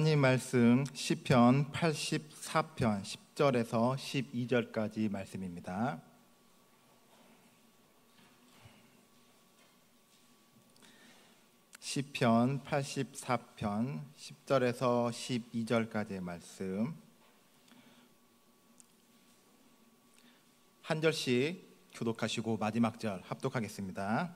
하나님 말씀 시편 84편 10절에서 12절까지 말씀입니다. 시편 84편 10절에서 12절까지의 말씀 한 절씩 교독하시고 마지막 절 합독하겠습니다.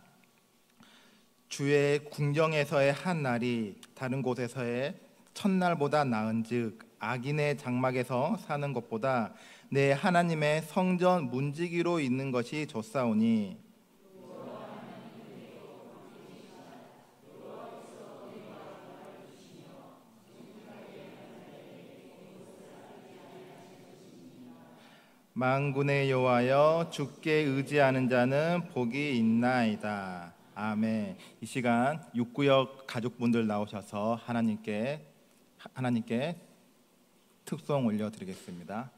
주의 궁정에서의 한 날이 다른 곳에서의 첫날보다 나은즉 악인의 장막에서 사는 것보다 내 하나님의 성전 문지기로 있는 것이 좋사오니 만군의 여호와여 주께 의지하는 자는 복이 있나이다. 아멘. 이 시간 육구역 가족분들 나오셔서 하나님께 특송 올려드리겠습니다.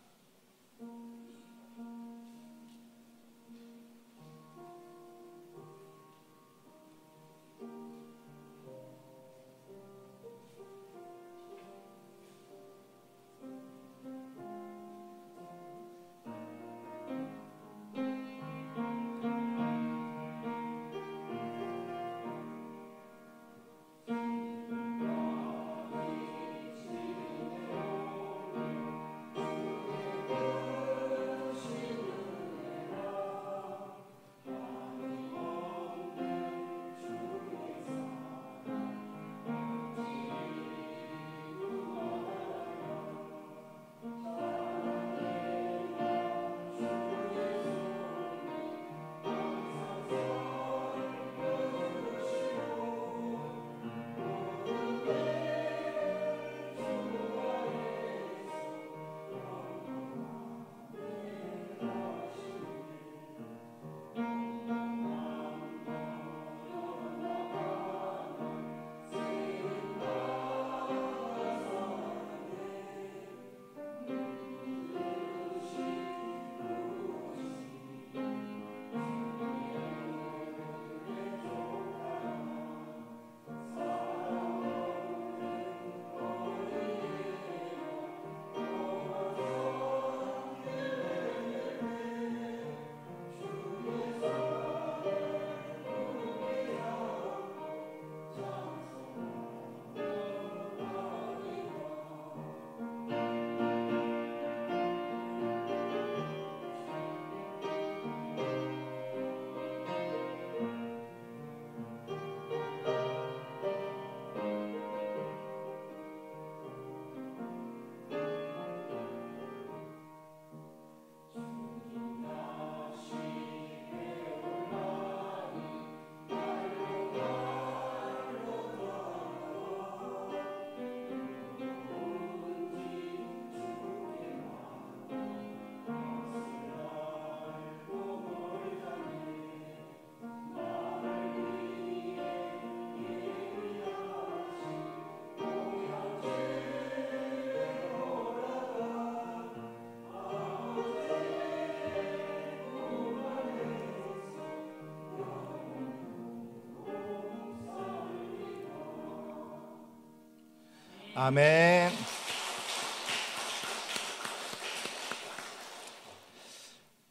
아멘.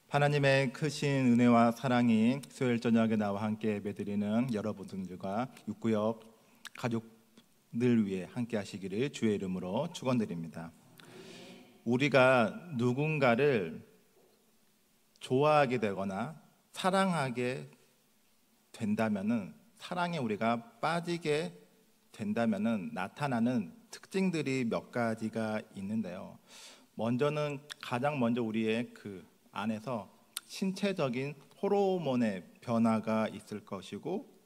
하나님의 크신 은혜와 사랑이 수요일 저녁에 나와 함께 예배드리는 여러분들과 육구역 가족들 위해 함께 하시기를 주의 이름으로 축원드립니다. 우리가 누군가를 좋아하게 되거나 사랑하게 된다면은, 사랑에 우리가 빠지게 된다면은 나타나는 특징들이 몇 가지가 있는데요. 가장 먼저 우리의 그 안에서 신체적인 호르몬의 변화가 있을 것이고,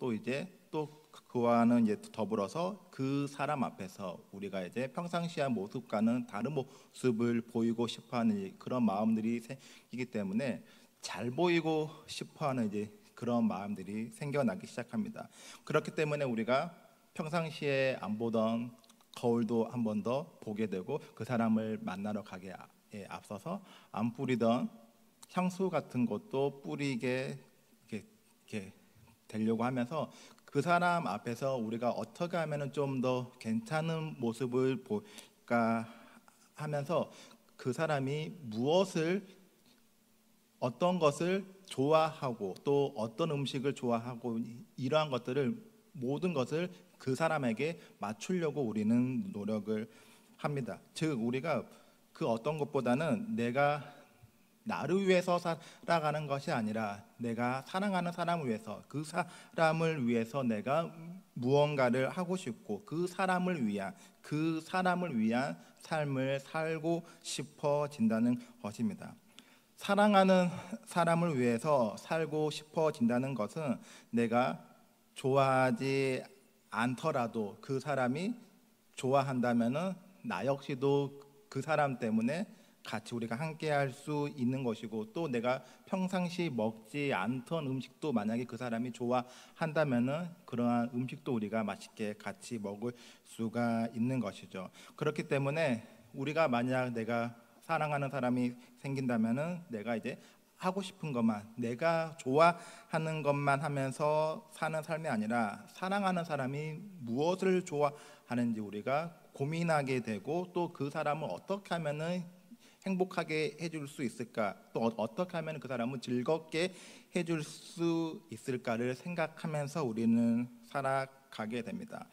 또 그와는 더불어서 그 사람 앞에서 우리가 평상시의 모습과는 다른 모습을 보이고 싶어하는 그런 마음들이 생기기 때문에 잘 보이고 싶어하는 그런 마음들이 생겨나기 시작합니다. 그렇기 때문에 우리가 평상시에 안 보던 거울도 한 번 더 보게 되고, 그 사람을 만나러 가기에 앞서서 안 뿌리던 향수 같은 것도 뿌리게 이렇게 되려고 하면서 그 사람 앞에서 우리가 어떻게 하면 좀 더 괜찮은 모습을 볼까 하면서 그 사람이 어떤 것을 좋아하고 또 어떤 음식을 좋아하고 이러한 것들을 모든 것을 그 사람에게 맞추려고 우리는 노력을 합니다. 즉 우리가 그 어떤 것보다는 내가 나를 위해서 살아가는 것이 아니라 내가 사랑하는 사람을 위해서 그 사람을 위해서 내가 무언가를 하고 싶고 그 사람을 위한 삶을 살고 싶어진다는 것입니다. 사랑하는 사람을 위해서 살고 싶어진다는 것은 내가 좋아하지 않더라도 그 사람이 좋아한다면은 나 역시도 그 사람 때문에 같이 우리가 함께 할 수 있는 것이고 또 내가 평상시 먹지 않던 음식도 만약에 그 사람이 좋아한다면은 그러한 음식도 우리가 맛있게 같이 먹을 수가 있는 것이죠. 그렇기 때문에 우리가 만약 내가 사랑하는 사람이 생긴다면은 내가 이제 하고 싶은 것만 내가 좋아하는 것만 하면서 사는 삶이 아니라 사랑하는 사람이 무엇을 좋아하는지 우리가 고민하게 되고 또 그 사람을 어떻게 하면은 행복하게 해줄 수 있을까 또 어떻게 하면 그 사람을 즐겁게 해줄 수 있을까를 생각하면서 우리는 살아가게 됩니다.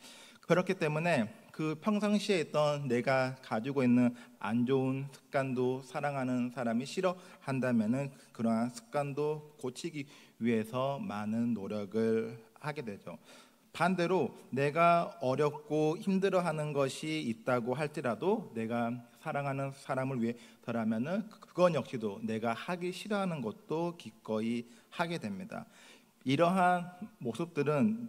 그렇기 때문에 그 평상시에 있던 내가 가지고 있는 안 좋은 습관도 사랑하는 사람이 싫어한다면은 그러한 습관도 고치기 위해서 많은 노력을 하게 되죠. 반대로 내가 어렵고 힘들어하는 것이 있다고 할지라도 내가 사랑하는 사람을 위해서라면은 그건 역시도 내가 하기 싫어하는 것도 기꺼이 하게 됩니다. 이러한 모습들은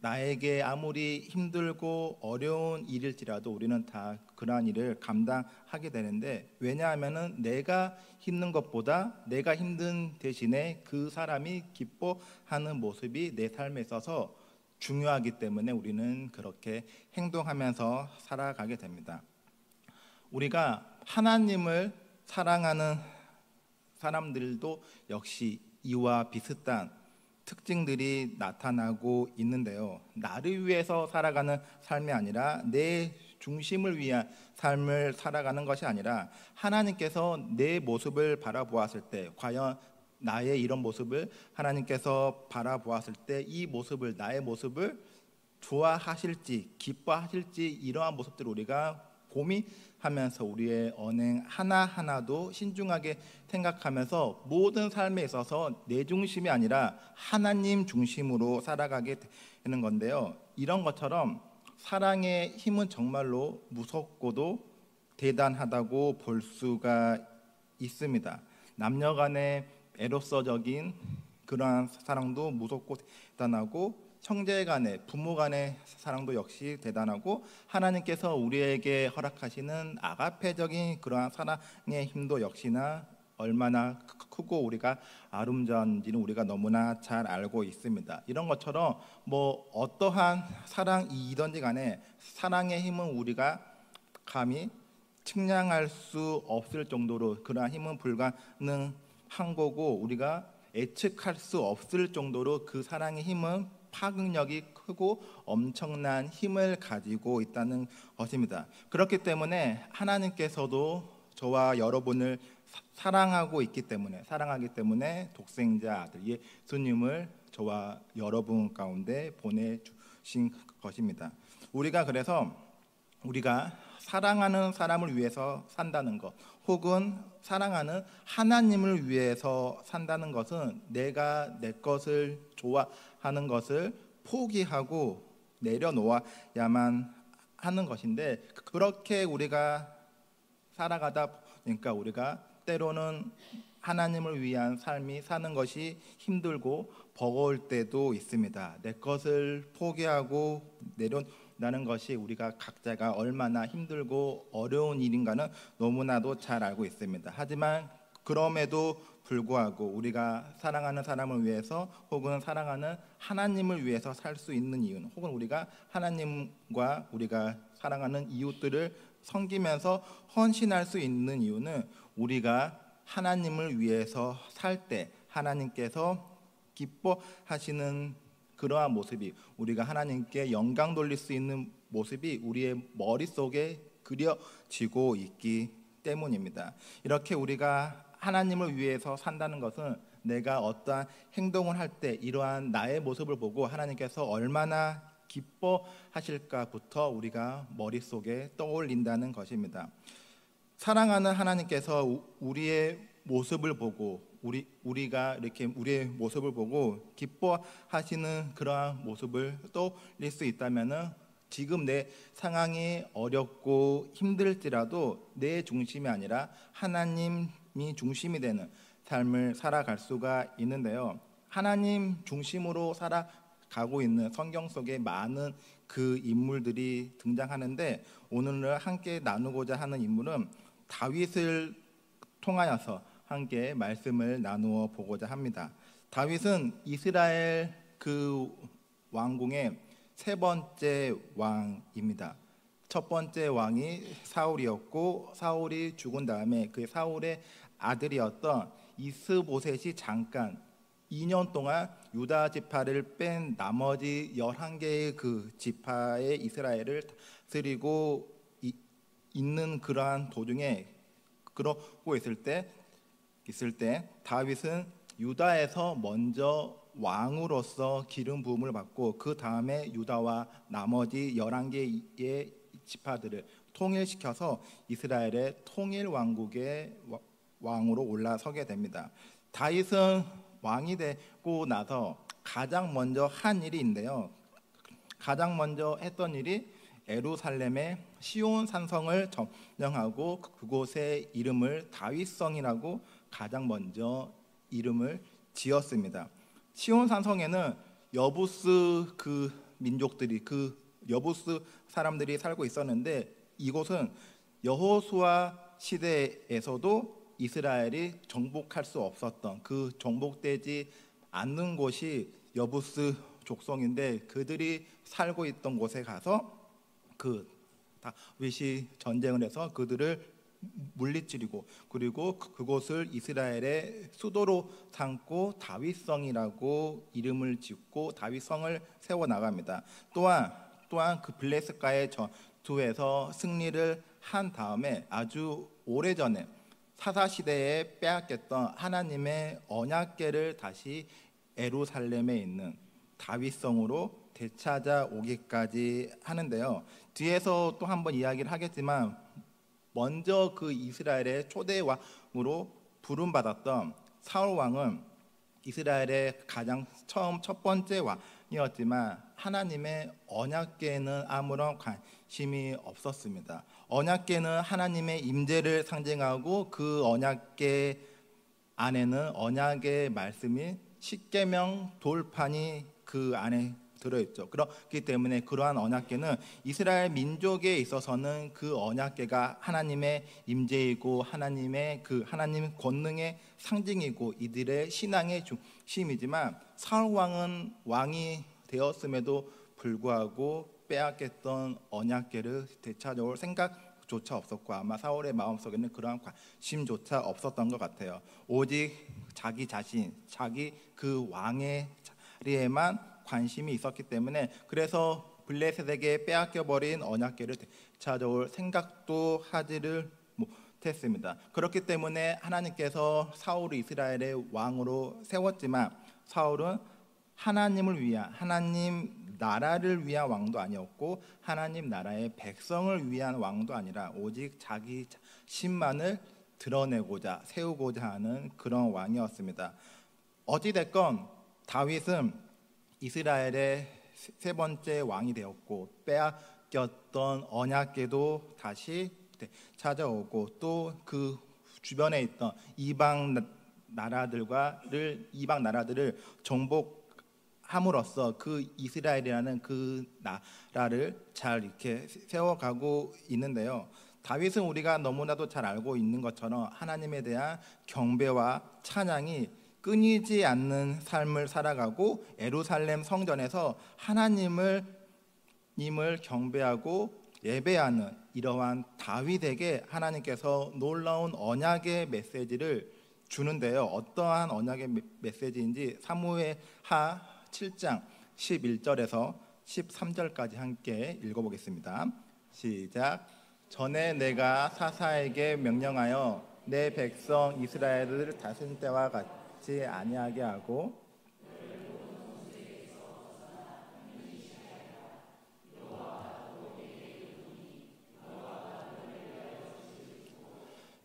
나에게 아무리 힘들고 어려운 일일지라도 우리는 다 그러한 일을 감당하게 되는데 왜냐하면은 내가 힘든 것보다 내가 힘든 대신에 그 사람이 기뻐하는 모습이 내 삶에 있어서 중요하기 때문에 우리는 그렇게 행동하면서 살아가게 됩니다. 우리가 하나님을 사랑하는 사람들도 역시 이와 비슷한 특징들이 나타나고 있는데요. 나를 위해서 살아가는 삶이 아니라 내 중심을 위한 삶을 살아가는 것이 아니라 하나님께서 내 모습을 바라보았을 때 과연 나의 이런 모습을 하나님께서 바라보았을 때 이 모습을 나의 모습을 좋아하실지 기뻐하실지 이러한 모습들을 우리가 고민하면서 우리의 언행 하나하나도 신중하게 생각하면서 모든 삶에 있어서 내 중심이 아니라 하나님 중심으로 살아가게 되는 건데요. 이런 것처럼 사랑의 힘은 정말로 무섭고도 대단하다고 볼 수가 있습니다. 남녀 간의 에로서적인 그러한 사랑도 무섭고 대단하고 형제 간의 부모 간의 사랑도 역시 대단하고 하나님께서 우리에게 허락하시는 아가페적인 그러한 사랑의 힘도 역시나 얼마나 크고 우리가 아름다운지는 우리가 너무나 잘 알고 있습니다. 이런 것처럼 뭐 어떠한 사랑이든지 간에 사랑의 힘은 우리가 감히 측량할 수 없을 정도로 그러한 힘은 불가능한 거고 우리가 예측할 수 없을 정도로 그 사랑의 힘은 파급력이 크고 엄청난 힘을 가지고 있다는 것입니다. 그렇기 때문에 하나님께서도 저와 여러분을 사랑하기 때문에 독생자 아들 예수님을 저와 여러분 가운데 보내주신 것입니다. 그래서 우리가 사랑하는 사람을 위해서 산다는 것 혹은 사랑하는 하나님을 위해서 산다는 것은 내가 내 것을 좋아하는 것을 포기하고 내려놓아야만 하는 것인데 그렇게 우리가 살아가다 보니까 우리가 때로는 하나님을 위한 삶이 사는 것이 힘들고 버거울 때도 있습니다. 내 것을 포기하고 내려놓는 것이 우리가 각자가 얼마나 힘들고 어려운 일인가는 너무나도 잘 알고 있습니다. 하지만 그럼에도 불구하고 우리가 사랑하는 사람을 위해서 혹은 사랑하는 하나님을 위해서 살 수 있는 이유는 혹은 우리가 하나님과 우리가 사랑하는 이웃들을 섬기면서 헌신할 수 있는 이유는 우리가 하나님을 위해서 살 때 하나님께서 기뻐하시는 그러한 모습이, 우리가 하나님께 영광 돌릴 수 있는 모습이 우리의 머릿속에 그려지고 있기 때문입니다. 이렇게 우리가 하나님을 위해서 산다는 것은 내가 어떠한 행동을 할 때 이러한 나의 모습을 보고 하나님께서 얼마나 기뻐하실까부터 우리가 머릿속에 떠올린다는 것입니다. 사랑하는 하나님께서 우리의 모습을 보고 우리가 이렇게 우리의 모습을 보고 기뻐하시는 그러한 모습을 떠올릴 수 있다면은 지금 내 상황이 어렵고 힘들지라도 내 중심이 아니라 하나님이 중심이 되는 삶을 살아갈 수가 있는데요. 하나님 중심으로 살아가고 있는 성경 속에 많은 그 인물들이 등장하는데, 오늘 함께 나누고자 하는 인물은 다윗을 통하여서 함께 말씀을 나누어 보고자 합니다. 다윗은 이스라엘 그 왕궁의 세 번째 왕입니다. 첫 번째 왕이 사울이었고, 사울이 죽은 다음에 그 사울의 아들이었던 이스보셋이 잠깐 2년 동안 유다 지파를 뺀 나머지 11개의 그 지파의 이스라엘을 다스리고 있는 그러한 도중에, 그러고 있을 때 다윗은 유다에서 먼저 왕으로서 기름 부음을 받고, 그 다음에 유다와 나머지 11개의 지파들을 통일시켜서 이스라엘의 통일 왕국의 왕으로 올라서게 됩니다. 다윗은 왕이 되고 나서 가장 먼저 한 일이 있는데요. 가장 먼저 했던 일이 예루살렘의 시온 산성을 점령하고 그곳의 이름을 다윗성이라고 가장 먼저 이름을 지었습니다. 시온 산성에는 여부스 그 민족들이, 그 여부스 사람들이 살고 있었는데, 이곳은 여호수아 시대에서도 이스라엘이 정복할 수 없었던, 그 정복되지 않는 곳이 여부스 족속인데, 그들이 살고 있던 곳에 가서 그 다윗이 전쟁을 해서 그들을 물리치리고, 그리고 그곳을 이스라엘의 수도로 삼고 다윗성이라고 이름을 짓고 다윗성을 세워 나갑니다. 또한 그 블레셋과의 전투에서 승리를 한 다음에 아주 오래전에 사사시대에 빼앗겼던 하나님의 언약궤를 다시 예루살렘에 있는 다윗성으로 되찾아오기까지 하는데요. 뒤에서 또 한번 이야기를 하겠지만, 먼저 그 이스라엘의 초대 왕으로 부름받았던 사울 왕은 이스라엘의 가장 첫 번째 왕이었지만 하나님의 언약궤에는 아무런 관심이 없었습니다. 언약궤는 하나님의 임재를 상징하고, 그 언약궤 안에는 언약의 말씀이 십계명 돌판이 그 안에 들어있죠. 그렇기 때문에 그러한 언약궤는 이스라엘 민족에 있어서는 그 언약궤가 하나님의 임재이고 하나님의 그 하나님 권능의 상징이고 이들의 신앙의 중심이지만, 사울 왕은 왕이 되었음에도 불구하고 빼앗겼던 언약궤를 되찾아올 생각조차 없었고, 아마 사울의 마음속에는 그러한 관심조차 없었던 것 같아요. 오직 자기 자신, 자기 그 왕의 자리에만 관심이 있었기 때문에, 그래서 블레셋에게 빼앗겨버린 언약궤를 되찾아올 생각도 하지를 못했습니다. 그렇기 때문에 하나님께서 사울을 이스라엘의 왕으로 세웠지만, 사울은 하나님을 위한, 하나님 나라를 위한 왕도 아니었고 하나님 나라의 백성을 위한 왕도 아니라 오직 자기 자신만을 드러내고자 세우고자 하는 그런 왕이었습니다. 어찌됐건 다윗은 이스라엘의 세 번째 왕이 되었고, 빼앗겼던 언약궤도 다시 찾아오고, 또 그 주변에 있던 이방 나라들을 정복함으로써 그 이스라엘이라는 그 나라를 잘 이렇게 세워가고 있는데요. 다윗은 우리가 너무나도 잘 알고 있는 것처럼 하나님에 대한 경배와 찬양이 끊이지 않는 삶을 살아가고, 예루살렘 성전에서 하나님을 경배하고 예배하는 이러한 다윗에게 하나님께서 놀라운 언약의 메시지를 주는데요. 어떠한 언약의 메시지인지 사무엘하 7장 11절에서 13절까지 함께 읽어보겠습니다. 시작. 전에 내가 사사에게 명령하여 내 백성 이스라엘을 다스린 때와 같이 아니하게 하고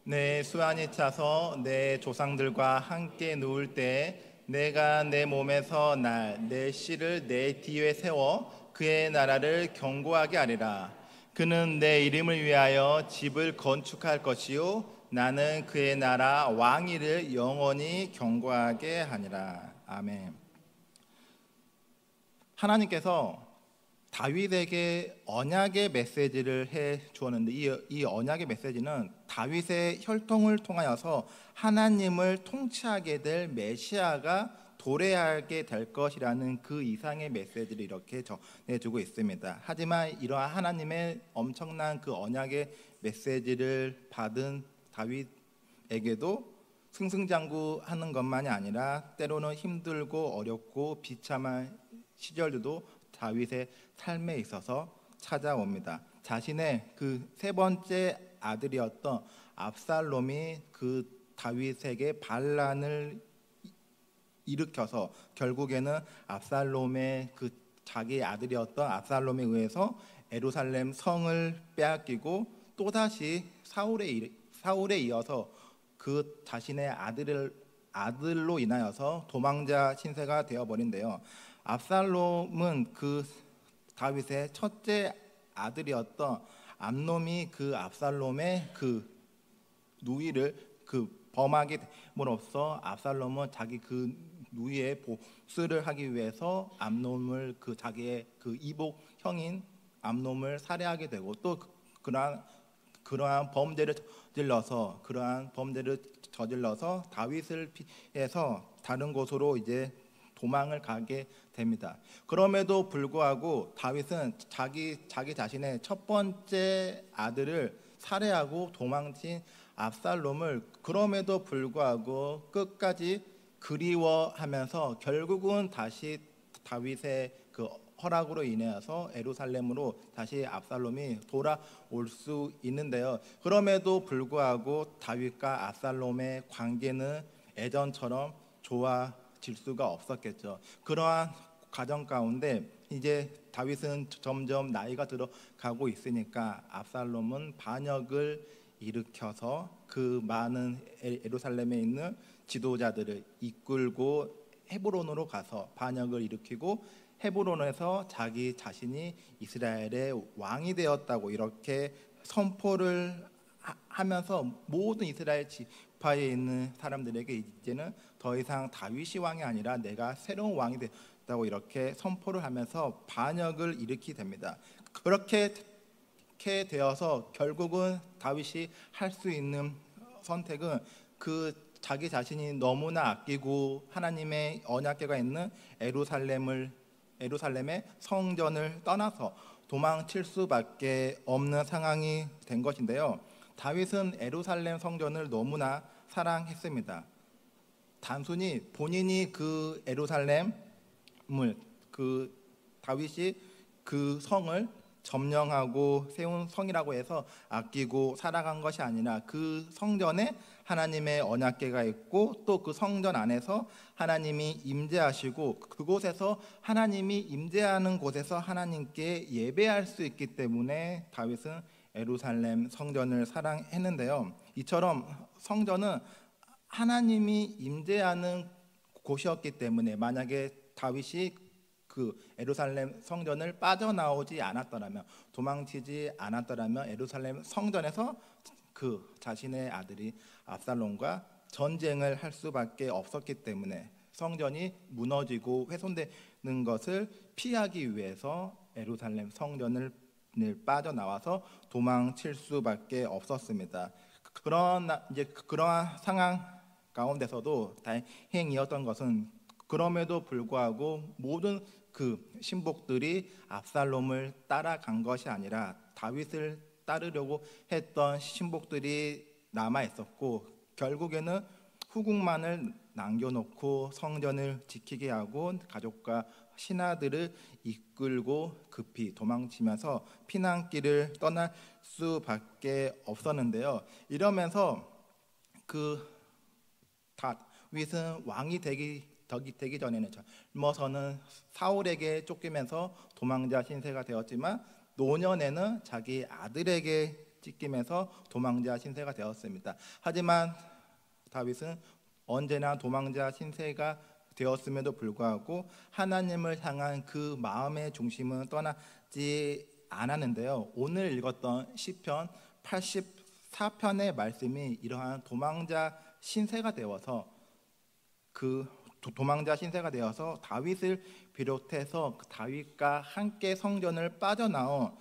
내 수완이 차서 내 조상들과 함께 누울 때 내가 내 몸에서 내 씨를 내 뒤에 세워 그의 나라를 견고하게 하리라. 그는 내 이름을 위하여 집을 건축할 것이요 나는 그의 나라 왕위를 영원히 견고하게 하니라. 아멘. 하나님께서 다윗에게 언약의 메시지를 해 주었는데 이 언약의 메시지는 다윗의 혈통을 통하여서 하나님을 통치하게 될 메시아가 도래하게 될 것이라는 그 이상의 메시지를 이렇게 전해주고 있습니다. 하지만 이러한 하나님의 엄청난 그 언약의 메시지를 받은 다윗에게도 승승장구하는 것만이 아니라 때로는 힘들고 어렵고 비참한 시절도 다윗의 삶에 있어서 찾아옵니다. 자신의 그 세 번째 아들이었던 압살롬이 그 다윗에게 반란을 일으켜서 결국에는 압살롬의 그 자기 아들이었던 압살롬에 의해서 예루살렘 성을 빼앗기고 또다시 사울에 이어서 그 자신의 아들로 인하여서 도망자 신세가 되어버린대요. 압살롬은 그 다윗의 첫째 아들이었던 암놈이 그 압살롬의 그 누이를 범하게 됨으로써 압살롬은 자기 그 누이의 복수를 하기 위해서 암놈을 자기의 이복 형인 암놈을 살해하게 되고 또 그러한 범죄를 저질러서 다윗을 피해서 다른 곳으로 이제 도망을 가게 됩니다. 그럼에도 불구하고 다윗은 자기 자신의 첫 번째 아들을 살해하고 도망친 압살롬을 그럼에도 불구하고 끝까지 그리워하면서 결국은 다시 다윗의 그 허락으로 인해서 예루살렘으로 다시 압살롬이 돌아올 수 있는데요. 그럼에도 불구하고 다윗과 압살롬의 관계는 예전처럼 좋아질 수가 없었겠죠. 그러한 과정 가운데 이제 다윗은 점점 나이가 들어가고 있으니까 압살롬은 반역을 일으켜서 그 많은 예루살렘에 있는 지도자들을 이끌고 헤브론으로 가서 반역을 일으키고 헤브론에서 자기 자신이 이스라엘의 왕이 되었다고 이렇게 선포를 하면서 모든 이스라엘 지파에 있는 사람들에게 이제는 더 이상 다윗이 왕이 아니라 내가 새로운 왕이 되었다고 이렇게 선포를 하면서 반역을 일으키게 됩니다. 그렇게 되어서 결국은 다윗이 할 수 있는 선택은 그 자기 자신이 너무나 아끼고 하나님의 언약궤가 있는 예루살렘의 성전을 떠나서 도망칠 수밖에 없는 상황이 된 것인데요. 다윗은 예루살렘 성전을 너무나 사랑했습니다. 단순히 본인이 그 예루살렘을 다윗이 그 성을 점령하고 세운 성이라고 해서 아끼고 살아간 것이 아니라 그 성전에 하나님의 언약궤가 있고 또 그 성전 안에서 하나님이 임재하시고 그곳에서 하나님이 임재하는 곳에서 하나님께 예배할 수 있기 때문에 다윗은 예루살렘 성전을 사랑했는데요. 이처럼 성전은 하나님이 임재하는 곳이었기 때문에 만약에 다윗이 그 예루살렘 성전을 빠져나오지 않았더라면 도망치지 않았더라면 예루살렘 성전에서 그 자신의 아들이 압살롬과 전쟁을 할 수밖에 없었기 때문에 성전이 무너지고 훼손되는 것을 피하기 위해서 예루살렘 성전을 빠져나와서 도망칠 수밖에 없었습니다. 그러한 상황 가운데서도 다행이었던 것은 그럼에도 불구하고 모든 그 신복들이 압살롬을 따라간 것이 아니라 다윗을 따르려고 했던 신복들이 남아 있었고 결국에는 후궁만을 남겨놓고 성전을 지키게 하고 가족과 신하들을 이끌고 급히 도망치면서 피난길을 떠날 수밖에 없었는데요. 이러면서 그 다윗은 왕이 되기 전에는 젊어서는 사울에게 쫓기면서 도망자 신세가 되었지만 노년에는 자기 아들에게 찢기면서 도망자 신세가 되었습니다. 하지만 다윗은 언제나 도망자 신세가 되었음에도 불구하고 하나님을 향한 그 마음의 중심은 떠나지 않았는데요. 오늘 읽었던 시편 84편의 말씀이 이러한 도망자 신세가 되어서 도망자 신세가 되어서 다윗을 비롯해서 다윗과 함께 성전을 빠져나온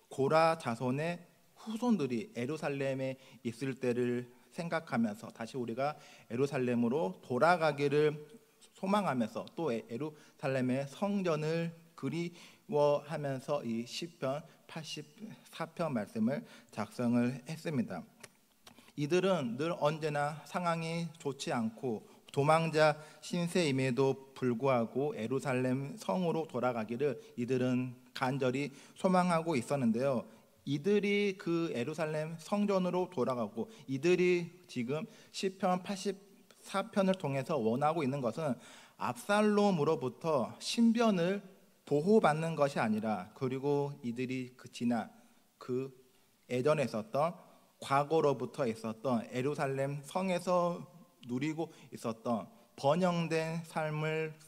고라 자손의 후손들이 예루살렘에 있을 때를 생각하면서 다시 우리가 예루살렘으로 돌아가기를 소망하면서 또 예루살렘의 성전을 그리워하면서 이 시편 84편 말씀을 작성을 했습니다. 이들은 늘 언제나 상황이 좋지 않고 도망자 신세임에도 불구하고 예루살렘 성으로 돌아가기를 이들은 간절히 소망하고 있었는데요. 이들이 그 예루살렘 성전으로 돌아가고 이들이 지금 시편 84편을 통해서 원하고 있는 것은 압살롬으로부터 신변을 보호받는 것이 아니라 그리고 이들이 그 예전에 있었던 과거로부터 있었던 예루살렘 성에서 누리고 있었던 번영된 삶을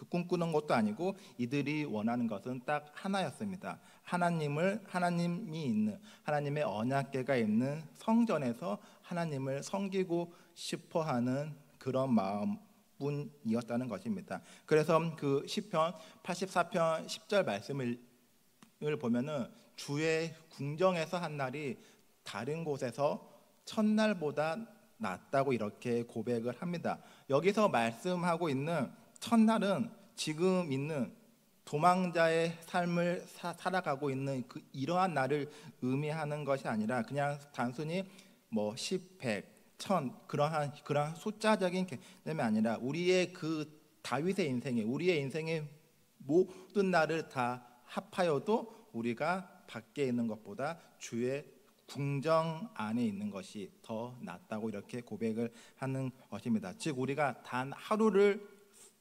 꿈꾸는 것도 아니고 이들이 원하는 것은 딱 하나였습니다. 하나님이 있는 하나님의 언약궤가 있는 성전에서 하나님을 섬기고 싶어하는 그런 마음뿐이었다는 것입니다. 그래서 그 시편 84편 10절 말씀을 보면은 주의 궁정에서 한 날이 다른 곳에서 첫날보다 낫다고 이렇게 고백을 합니다. 여기서 말씀하고 있는 첫날은 지금 있는 도망자의 삶을 살아가고 있는 이러한 날을 의미하는 것이 아니라 그냥 단순히 10, 100, 1000 그러한 숫자적인 개념이 아니라 우리의 다윗의 인생에 우리의 인생의 모든 날을 다 합하여도 우리가 밖에 있는 것보다 주의 궁정 안에 있는 것이 더 낫다고 이렇게 고백을 하는 것입니다. 즉 우리가 단 하루를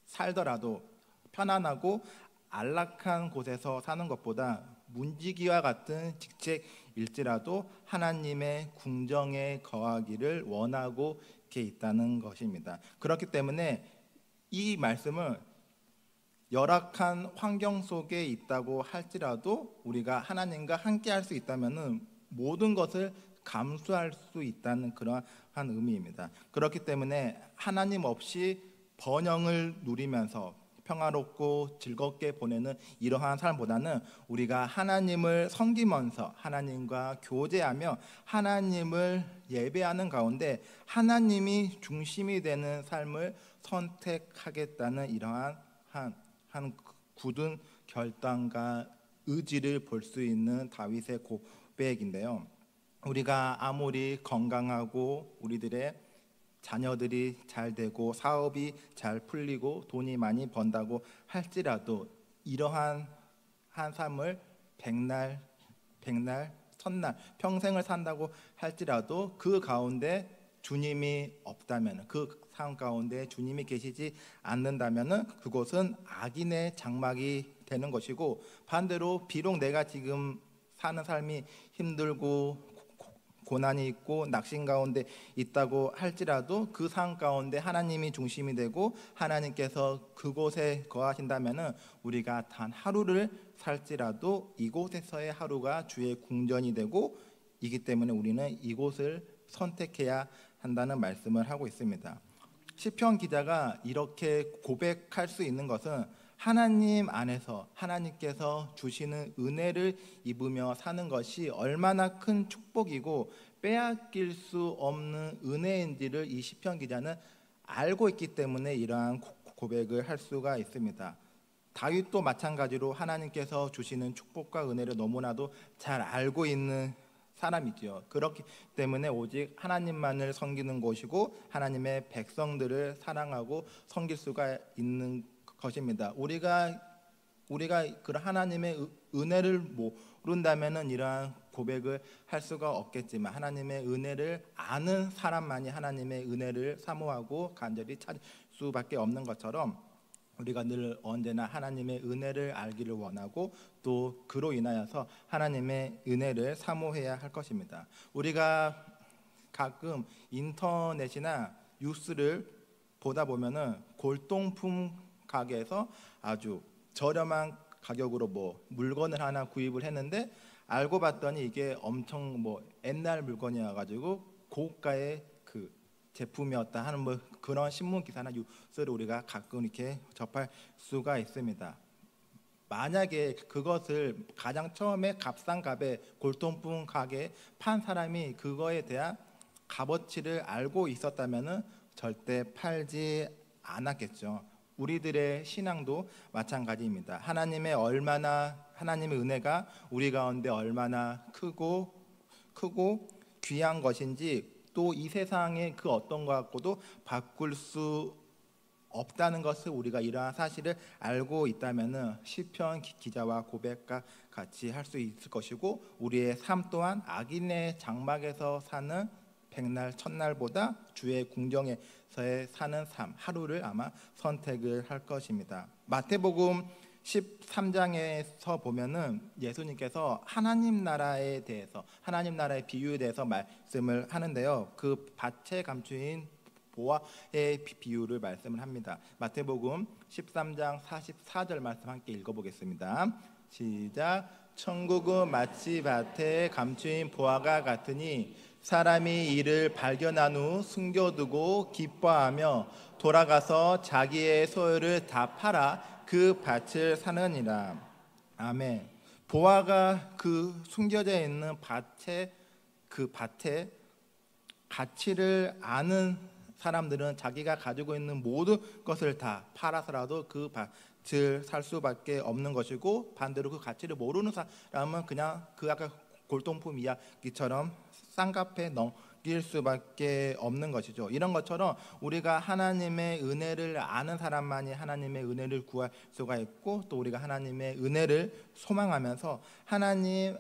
살더라도 편안하고 안락한 곳에서 사는 것보다 문지기와 같은 직책일지라도 하나님의 궁정에 거하기를 원하고 있다는 것입니다. 그렇기 때문에 이 말씀을 열악한 환경 속에 있다고 할지라도 우리가 하나님과 함께 할 수 있다면 모든 것을 감수할 수 있다는 그러한 의미입니다. 그렇기 때문에 하나님 없이 번영을 누리면서 평화롭고 즐겁게 보내는 이러한 삶보다는 우리가 하나님을 섬기면서 하나님과 교제하며 하나님을 예배하는 가운데 하나님이 중심이 되는 삶을 선택하겠다는 이러한 한 굳은 결단과 의지를 볼 수 있는 다윗의 고백인데요. 우리가 아무리 건강하고 우리들의 자녀들이 잘 되고 사업이 잘 풀리고 돈이 많이 번다고 할지라도 이러한 한 삶을 백날 천날 평생을 산다고 할지라도 그 가운데 주님이 없다면 그 삶 가운데 주님이 계시지 않는다면 그곳은 악인의 장막이 되는 것이고 반대로 비록 내가 지금 사는 삶이 힘들고 고난이 있고 낙심 가운데 있다고 할지라도 그 삶 가운데 하나님이 중심이 되고 하나님께서 그곳에 거하신다면 우리가 단 하루를 살지라도 이곳에서의 하루가 주의 궁전이 되고 이기 때문에 우리는 이곳을 선택해야 한다는 말씀을 하고 있습니다. 시편 기자가 이렇게 고백할 수 있는 것은 하나님 안에서 하나님께서 주시는 은혜를 입으며 사는 것이 얼마나 큰 축복이고 빼앗길 수 없는 은혜인지를 이 시편 기자는 알고 있기 때문에 이러한 고백을 할 수가 있습니다. 다윗도 마찬가지로 하나님께서 주시는 축복과 은혜를 너무나도 잘 알고 있는 사람이지요. 그렇기 때문에 오직 하나님만을 섬기는 곳이고 하나님의 백성들을 사랑하고 섬길 수가 있는 것입니다. 우리가 그런 하나님의 은혜를 모른다면은 이러한 고백을 할 수가 없겠지만 하나님의 은혜를 아는 사람만이 하나님의 은혜를 사모하고 간절히 찾을 수밖에 없는 것처럼 우리가 늘 언제나 하나님의 은혜를 알기를 원하고 또 그로 인하여서 하나님의 은혜를 사모해야 할 것입니다. 우리가 가끔 인터넷이나 뉴스를 보다 보면은 골동품 가게에서 아주 저렴한 가격으로 물건을 하나 구입을 했는데 알고 봤더니 이게 엄청 옛날 물건이어 가지고 고가의 그 제품이었다 하는 그런 신문 기사나 뉴스를 우리가 가끔 이렇게 접할 수가 있습니다. 만약에 그것을 가장 처음에 값싼 골동품 가게에 판 사람이 그거에 대한 값어치를 알고 있었다면은 절대 팔지 않았겠죠. 우리들의 신앙도 마찬가지입니다. 하나님의 은혜가 우리 가운데 얼마나 크고 귀한 것인지 또 이 세상의 그 어떤 것 갖고도 바꿀 수 없다는 것을 우리가 이러한 사실을 알고 있다면은 시편 기자와 고백과 같이 할 수 있을 것이고 우리의 삶 또한 악인의 장막에서 사는 백날 첫날보다 주의 궁정에서의 사는 삶 하루를 아마 선택을 할 것입니다. 마태복음 13장에서 보면은 예수님께서 하나님 나라의 비유에 대해서 말씀을 하는데요. 그 밭에 감추인 보화의 비유를 말씀을 합니다. 마태복음 13장 44절 말씀 함께 읽어보겠습니다. 시작. 천국은 마치 밭에 감추인 보화가 같으니 사람이 이를 발견한 후 숨겨두고 기뻐하며 돌아가서 자기의 소유를 다 팔아 그 밭을 사느니라. 아멘. 보화가 그 숨겨져 있는 그 밭에 가치를 아는 사람들은 자기가 가지고 있는 모든 것을 다 팔아서라도 그 밭을 살 수밖에 없는 것이고 반대로 그 가치를 모르는 사람은 그냥 그 아까 골동품 이야기처럼 쌍값에 넘길 수밖에 없는 것이죠. 이런 것처럼 우리가 하나님의 은혜를 아는 사람만이 하나님의 은혜를 구할 수가 있고 또 우리가 하나님의 은혜를 소망하면서 하나님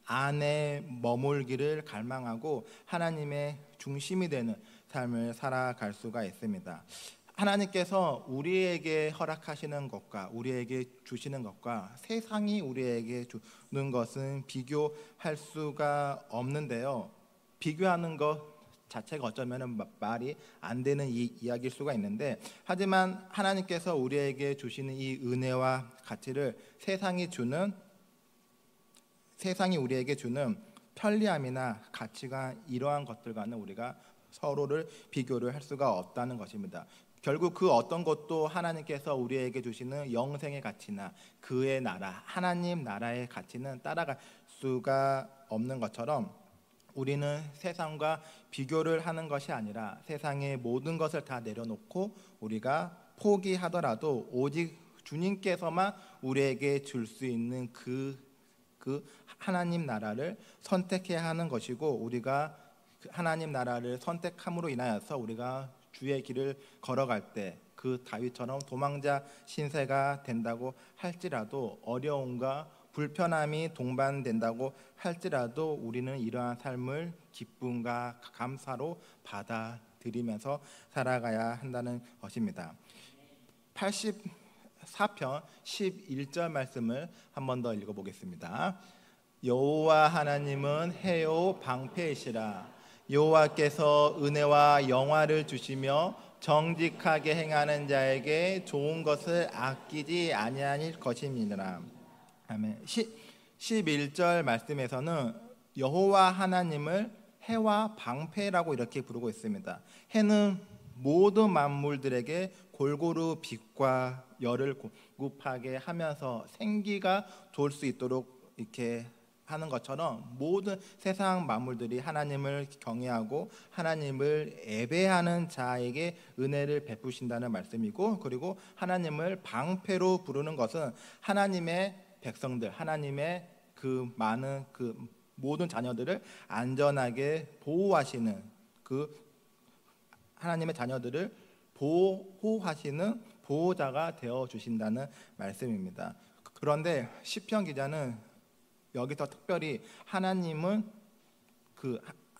안에 머물기를 갈망하고 하나님의 중심이 되는 삶을 살아갈 수가 있습니다. 하나님께서 우리에게 허락하시는 것과 우리에게 주시는 것과 세상이 우리에게 주는 것은 비교할 수가 없는데요. 비교하는 것 자체가 어쩌면 말이 안 되는 이야기일 수가 있는데 하지만 하나님께서 우리에게 주시는 이 은혜와 가치를 세상이 우리에게 주는 편리함이나 가치가 이러한 것들과는 우리가 서로를 비교를 할 수가 없다는 것입니다. 결국 그 어떤 것도 하나님께서 우리에게 주시는 영생의 가치나 그의 나라, 하나님 나라의 가치는 따라갈 수가 없는 것처럼 우리는 세상과 비교를 하는 것이 아니라 세상의 모든 것을 다 내려놓고 우리가 포기하더라도 오직 주님께서만 우리에게 줄 수 있는 그 하나님 나라를 선택해야 하는 것이고 우리가 하나님 나라를 선택함으로 인하여서 우리가 주의 길을 걸어갈 때 그 다윗처럼 도망자 신세가 된다고 할지라도 어려움과 불편함이 동반된다고 할지라도 우리는 이러한 삶을 기쁨과 감사로 받아들이면서 살아가야 한다는 것입니다. 84편 11절 말씀을 한 번 더 읽어보겠습니다. 여호와 하나님은 해요 방패이시라. 여호와께서 은혜와 영화를 주시며 정직하게 행하는 자에게 좋은 것을 아끼지 아니하실 것임이니라. 아멘. 11절 말씀에서는 여호와 하나님을 해와 방패라고 이렇게 부르고 있습니다. 해는 모든 만물들에게 골고루 빛과 열을 공급하게 하면서 생기가 돌 수 있도록 이렇게 하는 것처럼 모든 세상 만물들이 하나님을 경외하고 하나님을 예배하는 자에게 은혜를 베푸신다는 말씀이고 그리고 하나님을 방패로 부르는 것은 하나님의 백성들, 하나님의 그 많은 그 모든 자녀들을 안전하게 보호하시는 그 하나님의 자녀들을 보호하시는 보호자가 되어 주신다는 말씀입니다. 그런데 시편 기자는 여기서 특별히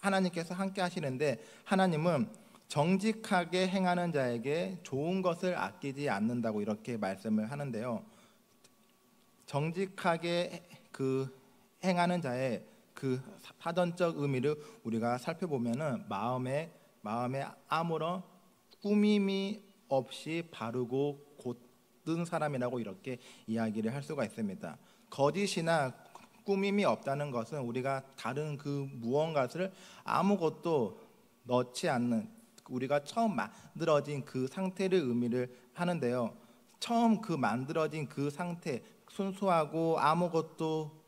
하나님께서 함께 하시는데 하나님은 정직하게 행하는 자에게 좋은 것을 아끼지 않는다고 이렇게 말씀을 하는데요. 정직하게 행하는 자의 그 사전적 의미를 우리가 살펴보면은 마음에 아무런 꾸밈이 없이 바르고 곧든 사람이라고 이렇게 이야기를 할 수가 있습니다. 거짓이나 꾸밈이 없다는 것은 우리가 다른 그 무언가를 아무것도 넣지 않는 우리가 처음 만들어진 그 상태를 의미를 하는데요. 처음 그 만들어진 그 상태, 순수하고 아무것도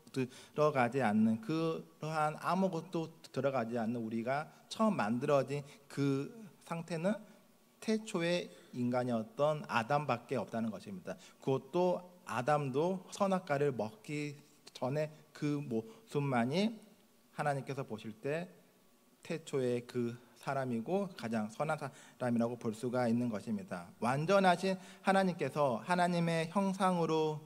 들어가지 않는 그러한 아무것도 들어가지 않는 우리가 처음 만들어진 그 상태는 태초의 인간이었던 아담밖에 없다는 것입니다. 그것도 아담도 선악과를 먹기 전에 그 모습만이 하나님께서 보실 때 태초의 그 사람이고 가장 선한 사람이라고 볼 수가 있는 것입니다. 완전하신 하나님께서 하나님의 형상으로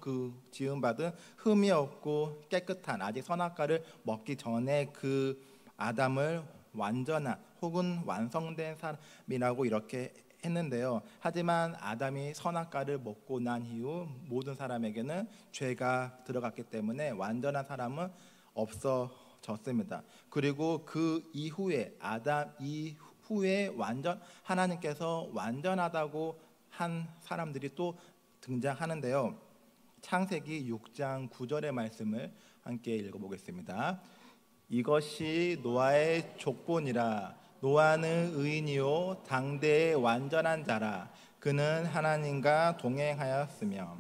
지음받은 흠이 없고 깨끗한 아직 선악과를 먹기 전에 그 아담을 완전한 혹은 완성된 사람이라고 이렇게 했는데요. 하지만 아담이 선악과를 먹고 난 이후 모든 사람에게는 죄가 들어갔기 때문에 완전한 사람은 없어졌습니다. 그리고 그 이후에 아담 이후에 하나님께서 완전하다고 한 사람들이 또 등장하는데요. 창세기 6장 9절의 말씀을 함께 읽어보겠습니다. 이것이 노아의 족본이라. 노아는 의인이요 당대의 완전한 자라. 그는 하나님과 동행하였으며.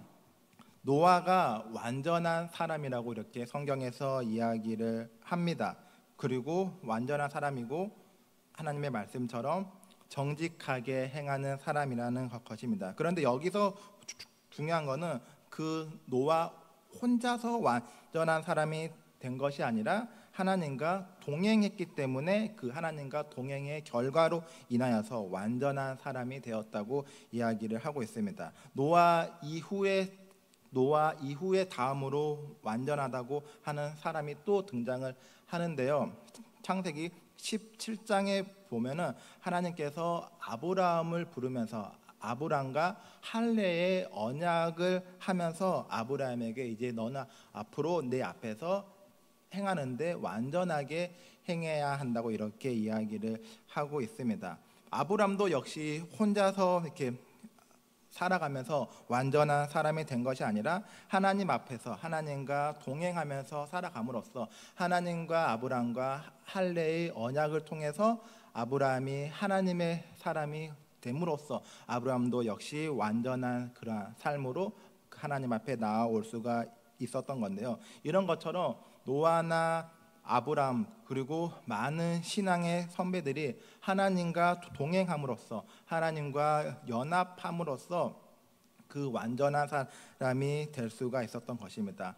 노아가 완전한 사람이라고 이렇게 성경에서 이야기를 합니다. 그리고 완전한 사람이고 하나님의 말씀처럼 정직하게 행하는 사람이라는 것입니다. 그런데 여기서 중요한 것은 그 노아 혼자서 완전한 사람이 된 것이 아니라 하나님과 동행했기 때문에 그 하나님과 동행의 결과로 인하여서 완전한 사람이 되었다고 이야기를 하고 있습니다. 노아 이후에 다음으로 완전하다고 하는 사람이 또 등장을 하는데요. 창세기 17장에 보면은 하나님께서 아브라함을 부르면서 아브라함과 할례의 언약을 하면서 아브라함에게 이제 너는 앞으로 내 앞에서 행하는데 완전하게 행해야 한다고 이렇게 이야기를 하고 있습니다. 아브라함도 역시 혼자서 이렇게 살아가면서 완전한 사람이 된 것이 아니라 하나님 앞에서 하나님과 동행하면서 살아감으로써 하나님과 아브라함과 할례의 언약을 통해서 아브라함이 하나님의 사람이 됨으로써 아브라함도 역시 완전한 그러한 삶으로 하나님 앞에 나아올 수가 있었던 건데요. 이런 것처럼 노아나 아브라함 그리고 많은 신앙의 선배들이 하나님과 동행함으로써 하나님과 연합함으로써 그 완전한 사람이 될 수가 있었던 것입니다.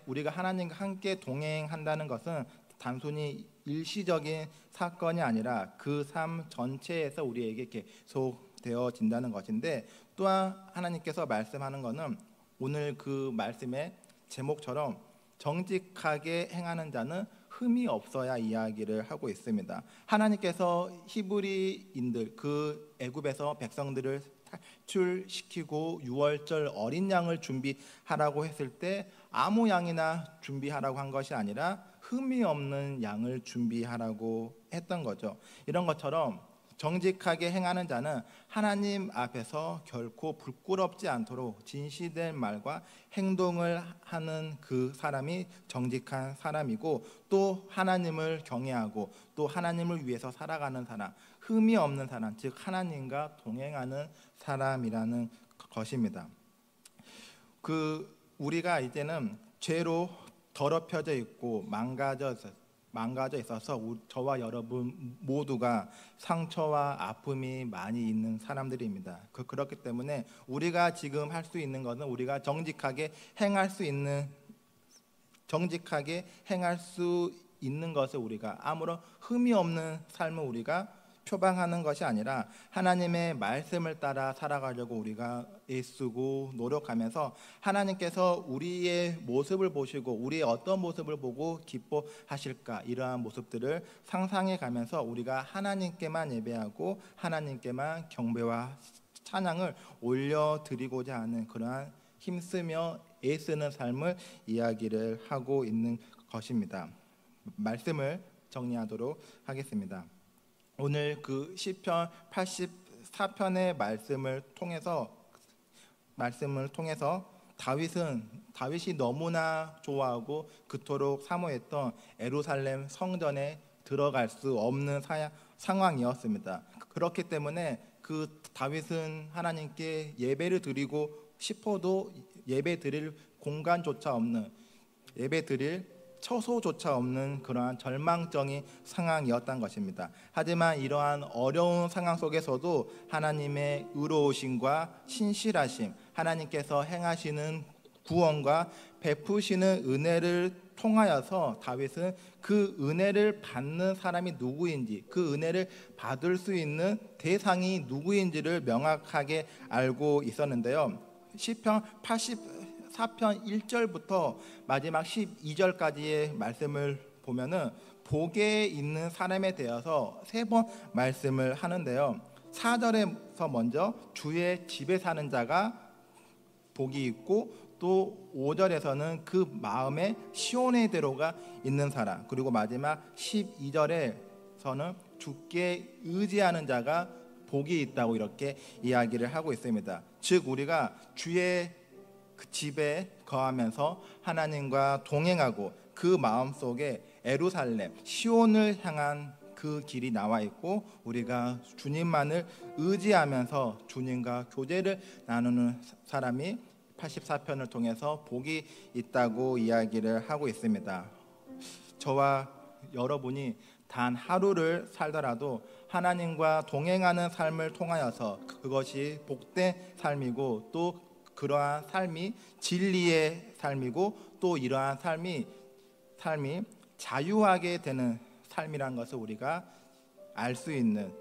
우리가 하나님과 함께 동행한다는 것은 단순히 일시적인 사건이 아니라 그 삶 전체에서 우리에게 계속되어진다는 것인데, 또한 하나님께서 말씀하는 것은 오늘 그 말씀의 제목처럼 정직하게 행하는 자는 흠이 없어야 이야기를 하고 있습니다. 하나님께서 히브리인들 그 애굽에서 백성들을 탈출시키고 유월절 어린 양을 준비하라고 했을 때 아무 양이나 준비하라고 한 것이 아니라 흠이 없는 양을 준비하라고 했던 거죠. 이런 것처럼 정직하게 행하는 자는 하나님 앞에서 결코 부끄럽지 않도록 진실된 말과 행동을 하는 그 사람이 정직한 사람이고, 또 하나님을 경외하고 또 하나님을 위해서 살아가는 사람, 흠이 없는 사람, 즉 하나님과 동행하는 사람이라는 것입니다. 우리가 이제는 죄로 더럽혀져 있고 망가져 있어서 저와 여러분 모두가 상처와 아픔이 많이 있는 사람들입니다. 그렇기 때문에 우리가 지금 할 수 있는 것은 우리가 정직하게 행할 수 있는 정직하게 행할 수 있는 것을 우리가 아무런 흠이 없는 삶을 우리가 표방하는 것이 아니라 하나님의 말씀을 따라 살아가려고 우리가 애쓰고 노력하면서 하나님께서 우리의 모습을 보시고 우리의 어떤 모습을 보고 기뻐하실까, 이러한 모습들을 상상해 가면서 우리가 하나님께만 예배하고 하나님께만 경배와 찬양을 올려드리고자 하는 그러한 힘쓰며 애쓰는 삶을 이야기를 하고 있는 것입니다. 말씀을 정리하도록 하겠습니다. 오늘 그 시편 84편의 말씀을 통해서 다윗이 너무나 좋아하고 그토록 사모했던 예루살렘 성전에 들어갈 수 없는 상황이었습니다. 그렇기 때문에 그 다윗은 하나님께 예배를 드리고 싶어도 예배 드릴 공간조차 없는, 예배 드릴 처소조차 없는 그러한 절망적인 상황이었던 것입니다. 하지만 이러한 어려운 상황 속에서도 하나님의 의로우심과 신실하심, 하나님께서 행하시는 구원과 베푸시는 은혜를 통하여서 다윗은 그 은혜를 받는 사람이 누구인지, 그 은혜를 받을 수 있는 대상이 누구인지를 명확하게 알고 있었는데요. 시편 84편 1절부터 마지막 12절까지의 말씀을 보면은 복에 있는 사람에 대해서 3번 말씀을 하는데요. 4절에서 먼저 주의 집에 사는 자가 복이 있고, 또 5절에서는 그 마음에 시온의 대로가 있는 사람, 그리고 마지막 12절에서는 주께 의지하는 자가 복이 있다고 이렇게 이야기를 하고 있습니다. 즉 우리가 주의 그 집에 거하면서 하나님과 동행하고 그 마음속에 예루살렘 시온을 향한 그 길이 나와 있고, 우리가 주님만을 의지하면서 주님과 교제를 나누는 사람이 84편을 통해서 복이 있다고 이야기를 하고 있습니다. 저와 여러분이 단 하루를 살더라도 하나님과 동행하는 삶을 통하여서 그것이 복된 삶이고, 또 그러한 삶이 진리의 삶이고, 또 이러한 삶이 자유하게 되는 삶이라는 것을 우리가 알 수 있는,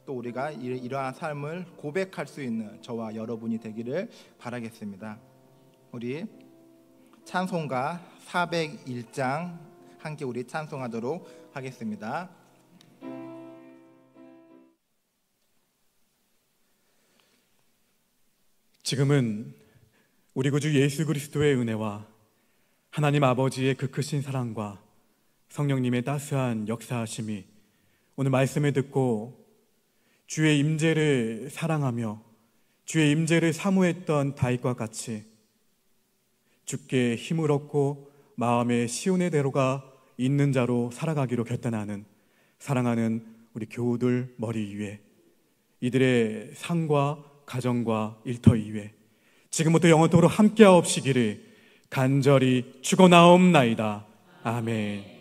또 우리가 이러한 삶을 고백할 수 있는 저와 여러분이 되기를 바라겠습니다. 우리 찬송가 401장 함께 우리 찬송하도록 하겠습니다. 지금은 우리 구주 예수 그리스도의 은혜와 하나님 아버지의 그 크신 사랑과 성령님의 따스한 역사하심이 오늘 말씀을 듣고 주의 임재를 사랑하며 주의 임재를 사모했던 다윗과 같이 주께 힘을 얻고 마음의 시온의 대로가 있는 자로 살아가기로 결단하는 사랑하는 우리 교우들 머리 위에, 이들의 삶과 가정과 일터 위에 지금부터 영원토록 함께하옵시기를 간절히 축원하옵나이다. 아멘.